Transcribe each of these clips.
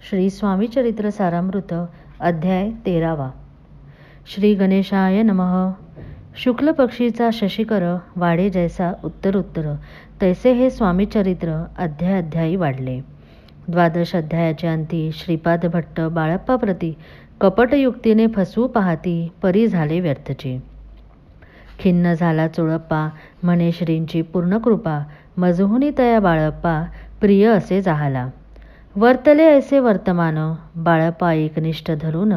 श्री स्वामी चरित्र सारामृत अध्याय 13वा. श्री गणेशाय नमः. शुक्ल पक्षीचा शशिकर वाढे जैसा उत्तर तैसे हे स्वामी चरित्र अध्यायी वाढले. 12 अध्यायाच्या अंती श्रीपाद भट्ट बाळप्पा प्रती कपटयुक्तीने फसवू पाहती परी झाले व्यर्थचे. खिन्न झाला चोळप्पा म्हणे श्रींची पूर्ण कृपा मजहुनी तया बाळप्पा प्रिय असे जाहाला. वर्तले ऐसे वर्तमान बाळप्पा एकनिष्ठ धरून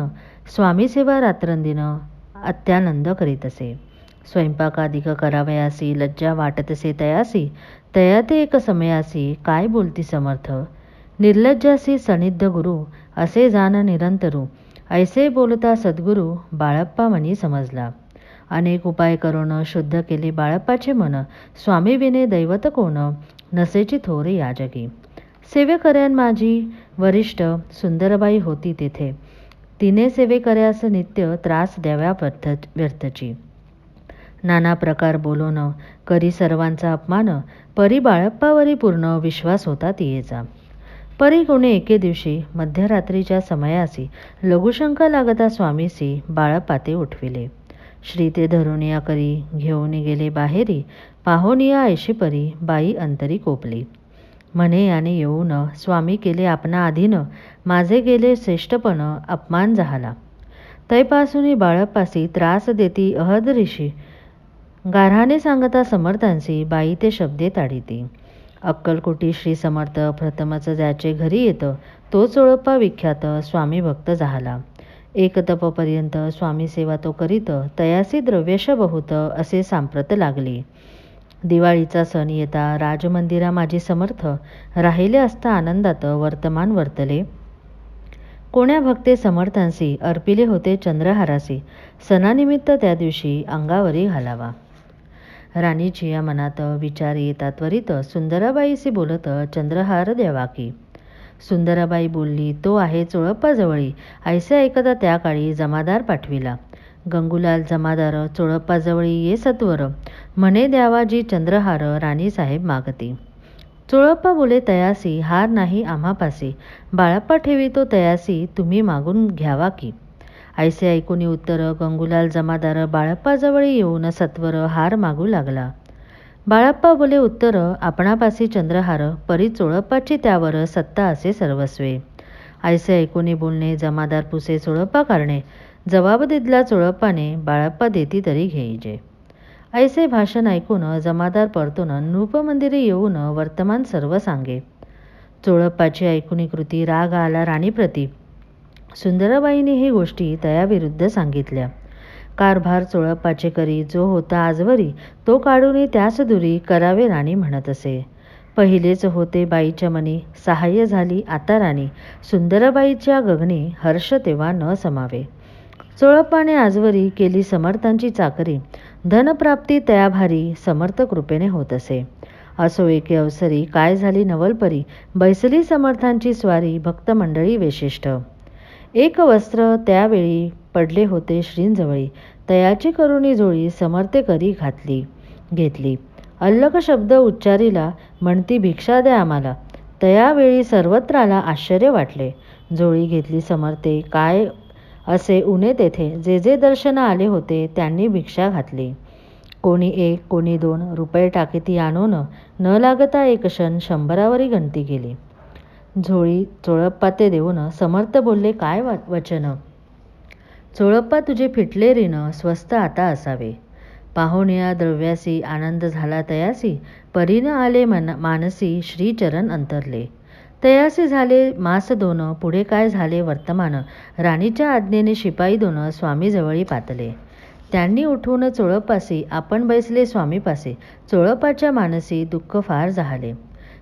स्वामी सेवा रात्रंदिन अत्यानंद करीत असे. स्वयंपाकाधिक करावयासी लज्जा वाटतसे तयासी तया ते एक समयासी काय बोलती समर्थ. निर्लज्जासी सनिध गुरु असे जाण निरंतरू ऐसे बोलता सद्गुरु बाळप्पा मनी समजला. अनेक उपाय करून शुद्ध केले बाळप्पाचे मन स्वामी विने दैवत कोण नसेची थोर या जगी. सेवेकऱ्यान माझी वरिष्ठ सुंदरबाई होती तेथे तिने सेवेकऱ्यास नित्य त्रास द्याव्या व्यर्थची. नाना प्रकार बोलून करी सर्वांचा अपमान परी बाळप्पावरी पूर्ण विश्वास होता तियेचा. परी कोणे एके दिवशी मध्यरात्रीच्या समयासी लघुशंका लागता स्वामीसी बाळप्पा ते उठविले. श्री ते धरून या करी घेऊन गेले बाहेरी पाहोनिया ऐशी परी बाई अंतरी कोपली. म्हणे याने येऊन स्वामी केले आपणा अधीन माझे गेले श्रेष्ठपण अपमान झाला. तैपासून बाळप्पासी त्रास देती अहद ऋषी गाऱ्हाणे सांगता समर्थांसी बाई ते शब्दे ताडिती. अक्कलकोटी श्री समर्थ प्रथमच ज्याचे घरी येतं तो चोळप्पा विख्यात स्वामी भक्त झाला. एक तपपर्यंत स्वामी सेवा तो करीत तयासी द्रव्यश बहुत असे सांप्रत लागले. दिवाळीचा सण येता राजमंदिरा माझी समर्थ राहिले असता आनंदात वर्तमान वर्तले. कोण्या भक्ते समर्थांसी अर्पिले होते चंद्रहारासी सणानिमित्त त्या दिवशी अंगावरी घालावा. राणीची या मनात विचार येता त्वरित सुंदराबाईशी बोलत चंद्रहार द्यावा की. सुंदराबाई बोलली तो आहे चोळप्पाजवळी ऐसे ऐकता त्या काळी जमादार पाठविला. गंगूलाल जमादार चोळप्पाजवळी ये सत्वर म्हणे द्यावाजी चंद्रहार राणीसाहेब मागती. चोळप्पा बोले तयासी हार नाही आम्हापासी बाळप्पा ठेवितो तयासी तुम्ही मागून घ्यावा की. ऐसे ऐकून उत्तर गंगूलाल जमादार बाळप्पाजवळी येऊन सत्वर हार मागू लागला. बाळप्पा बोले उत्तर आपणापासी चंद्रहार परी चोळप्पाची त्यावर सत्ता असे सर्वस्वे. ऐसे ऐकून बोलणे जमादार पुसे चोळप्पा करणे जबाब दिदला चोळप्पाने बाळप्पा देती तरी घेईजे. ऐसे भाषण ऐकून जमादार परतून नृपमंदिरी येऊन वर्तमान सर्व सांगे. चोळप्पाची ऐकून कृती राग आला राणीप्रती. सुंदराबाईने ही गोष्टी तयाविरुद्ध सांगितल्या. कारभार चोळप्पाचे करी जो होता आजवरी तो काढून त्यास दुरी करावे राणी म्हणत असे. पहिलेच होते बाईच्या मनी सहाय्य झाली आता राणी सुंदराबाईच्या गगनी हर्ष तेव्हा न समावे. चोळप्पाने आजवरी केली समर्थांची चाकरी धनप्राप्ती तयाभारी समर्थ कृपेने होत असे. असो एके अवसरी काय झाली नवलपरी बैसली समर्थांची स्वारी भक्त मंडळी विशिष्ट. एक वस्त्र त्यावेळी पडले होते श्रींजवळी तयाची करुणी जोळी समर्थे करी घेतली. अल्लक शब्द उच्चारीला म्हणती भिक्षा द्या आम्हाला. तयावेळी सर्वत्राला आश्चर्य वाटले. जोळी घेतली समर्थे काय असे उणे तेथे जे जे दर्शन आले होते त्यांनी भिक्षा घातली. कोणी 1 कोणी 2 रुपये टाकीती आणून न लागता एक क्षण 100वरी गणती केली. झोळी चोळप्पा ते देऊन समर्थ बोलले काय वचन. चोळप्पा तुझे फिटले ऋण स्वस्त आता असावे. पाहुण्या द्रव्यासी आनंद झाला तयासी परीन आले मानसी श्रीचरण अंतरले. तयासी झाले मास 2 पुढे काय झाले वर्तमान राणीच्या आज्ञेने शिपाई 2 स्वामीजवळी पातले. त्यांनी उठवून चोळप्पासी आपण बैसले स्वामीपासे. चोळप्पाच्या मानसी दुःख फार झाले.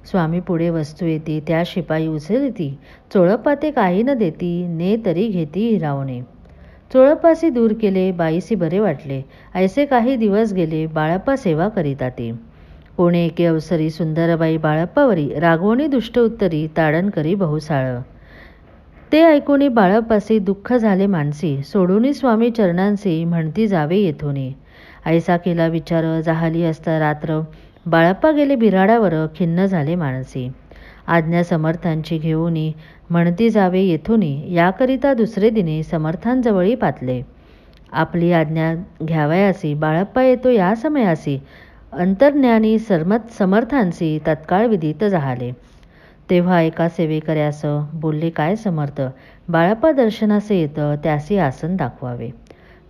स्वामी पुढे वस्तू येती त्या शिपाई उचलती चोळप्पा ते काही न देती ने तरी घेती हिरावणे. चोळप्पासी दूर केले बाईसी बरे वाटले. ऐसे काही दिवस गेले बाळप्पा सेवा करीता ते. कोणे एके अवसरी सुंदरबाई बाळप्पावरी रागवणी दुष्ट उत्तरी ताडण करी बहुसाळ. ते ऐकून बाळप्पासी दुःख झाले मानसी सोडून स्वामी चरणांसी म्हणती जावे येथून. ऐसा केला विचार जाहली असता रात्र बाळप्पा गेले बिराडावर खिन्न झाले मानसी. आज्ञा समर्थांची घेऊनी म्हणती जावे येथुनी, याकरिता दुसरे दिनी समर्थांजवळी पातले. आपली आज्ञा घ्यावयासी बाळप्पा येतो या समयासी, अंतर्ज्ञानी समर्थांसी तत्काळ विदित झाले. तेव्हा एका सेवेकऱ्यास बोलले, काय समर्थ, बाळप्पा दर्शनास येतं त्यासी आसन दाखवावे.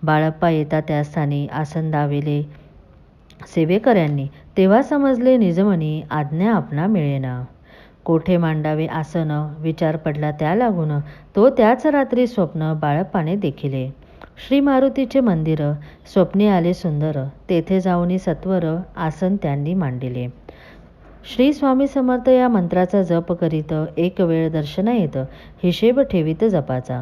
बाळप्पा येता त्या स्थानी आसन दावेले सेवेकऱ्यांनी. तेव्हा समजले निजमनी आज्ञा आपणा मिळेना. कोठे मांडावे आसन विचार पडला त्या लागून, तो त्याच रात्री स्वप्न बाळप्पाने देखिले. श्री मारुतीचे मंदिर स्वप्ने आले सुंदर, तेथे जाऊनी सत्वर आसन त्यांनी मांडिले. श्री स्वामी समर्थ या मंत्राचा जप करीत एक वेळ दर्शना येत, हिशेब ठेवीत जपाचा.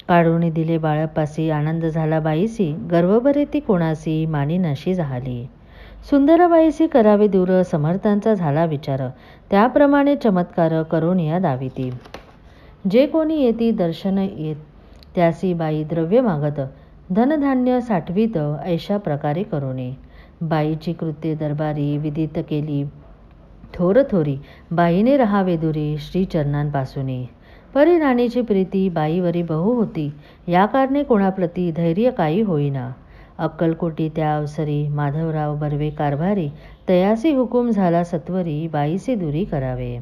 काढून दिले बाळप्पासी, आनंद झाला बाईसी, गर्वभरे ती कोणासी मानी नशी झाली. सुंदरबाईसी करावे दूर, समर्थांचा झाला विचार, त्याप्रमाणे चमत्कार करून या दाविती. जे कोणी येती दर्शन येत त्यासी बाई द्रव्य मागत, धनधान्य साठवीत ऐशा प्रकारे करोनी. बाईची कृत्ये दरबारी विदित केली थोर थोरी, बाईने रहावे दुरी श्रीचरणांपासूनी. परी राणीची प्रीती बाईवरी बहु होती, या कारणे कोणाप्रती धैर्य काही होईना. अक्कलकोटी त्या अवसरी माधवराव बर्वे कारभारी, तयासी हुकूम झाला सत्वरी बाईसी दुरी करावे.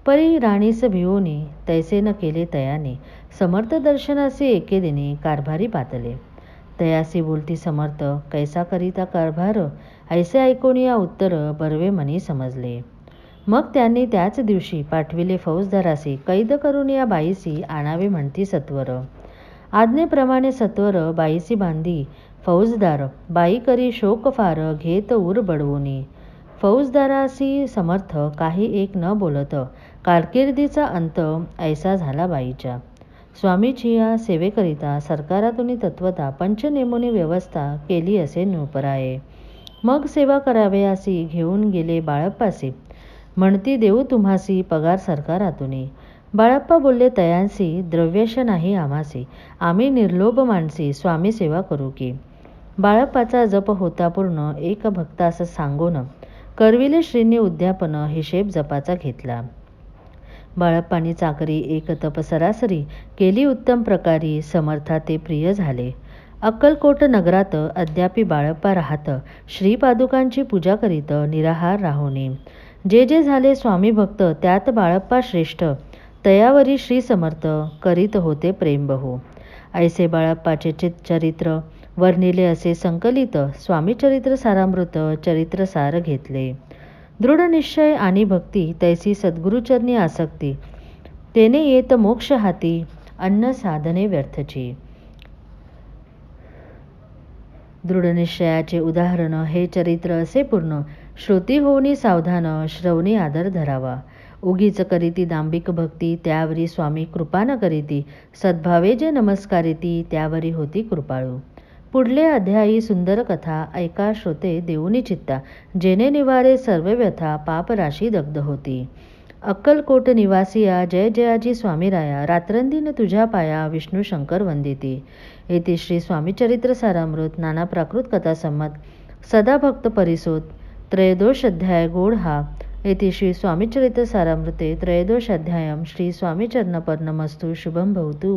परी राणीस भिवोनी तैसे न केले तयाने, समर्थ दर्शनासी एके दिनी कारभारी पातले. तयासी बोलती समर्थ, कैसा करिता कारभार, ऐसे ऐकून या उत्तर बर्वे मनी समजले. मग त्यांनी त्याच दिवशी पाठविले फौजदारासी, कैद करून या बाईसी आणावे म्हणती सत्वर. आज्ञेप्रमाणे सत्वर बाईसी बांधी फौजदार, बाई करी शोक फार घेत उर बडवूनी. फौजदारासी समर्थ काही एक न बोलत, कारकिर्दीचा अंत ऐसा झाला बाईच्या. स्वामीची या सेवेकरिता सरकारातून तत्वता पंच नेमूनी व्यवस्था केली असे नुपराये. मग सेवा करावयासी घेऊन गेले बाळप्पासी, म्हणती देऊ तुम्हासी पगार सरकारातूनी. बाळप्पा बोलले तयांसी, द्रव्यश नाही आम्हासी, आम्ही निर्लोभ माणसी स्वामी सेवा करू की. बाळप्पाचा जप होता पूर्ण, एक भक्तास सांगून करविले श्रींनी उद्यापन, हिशेब जपाचा घेतला. बाळप्पानी चाकरी एक तप सरासरी केली उत्तम प्रकारी, समर्था ते प्रिय झाले. अक्कलकोट नगरात अद्यापि बाळप्पा राहत, श्रीपादुकांची पूजा करीत निराहार राहुनी. जे जे झाले स्वामी भक्त त्यात बाळप्पा श्रेष्ठ, तयावरी श्री समर्थ करीत होते प्रेम बहु. ऐसे बाळप्पाचे चरित्र वर्णिले असे संकलित, स्वामी चरित्र सारामृत चरित्र सार घेतले. दृढ निश्चय आणि भक्ती तैसी सद्गुरुचरणी आसक्ती, तेने येत मोक्ष हाती अन्न साधने व्यर्थची. दृढ निश्चयाचे उदाहरण हे चरित्र असे पूर्ण, श्रोती होऊनी सावधान श्रवणी आदर धरावा. उगीच करीती दांभिक भक्ती त्यावरी स्वामी कृपा न करीती, सद्भावे जे नमस्कारिती त्यावरी होती कृपाळू. पुढले अध्यायी सुंदर कथा ऐका श्रोते देऊनी चित्ता, जेने निवारे सर्व व्यथा पाप राशी दग्ध होती. अक्कलकोट निवासिया जय जयाजी स्वामीराया, रात्रंदिन तुझ्या पाया विष्णू शंकर वंदिती. येथे श्री स्वामी चरित्र सारामृत नाना प्राकृत कथा संमत सदा भक्त परिसोत त्रयोदश अध्याय गोड हा. येथे श्री स्वामी चरित्र सारामृते त्रयोदश अध्यायम श्री स्वामी चरणपर्णमस्तु शुभम भवतु.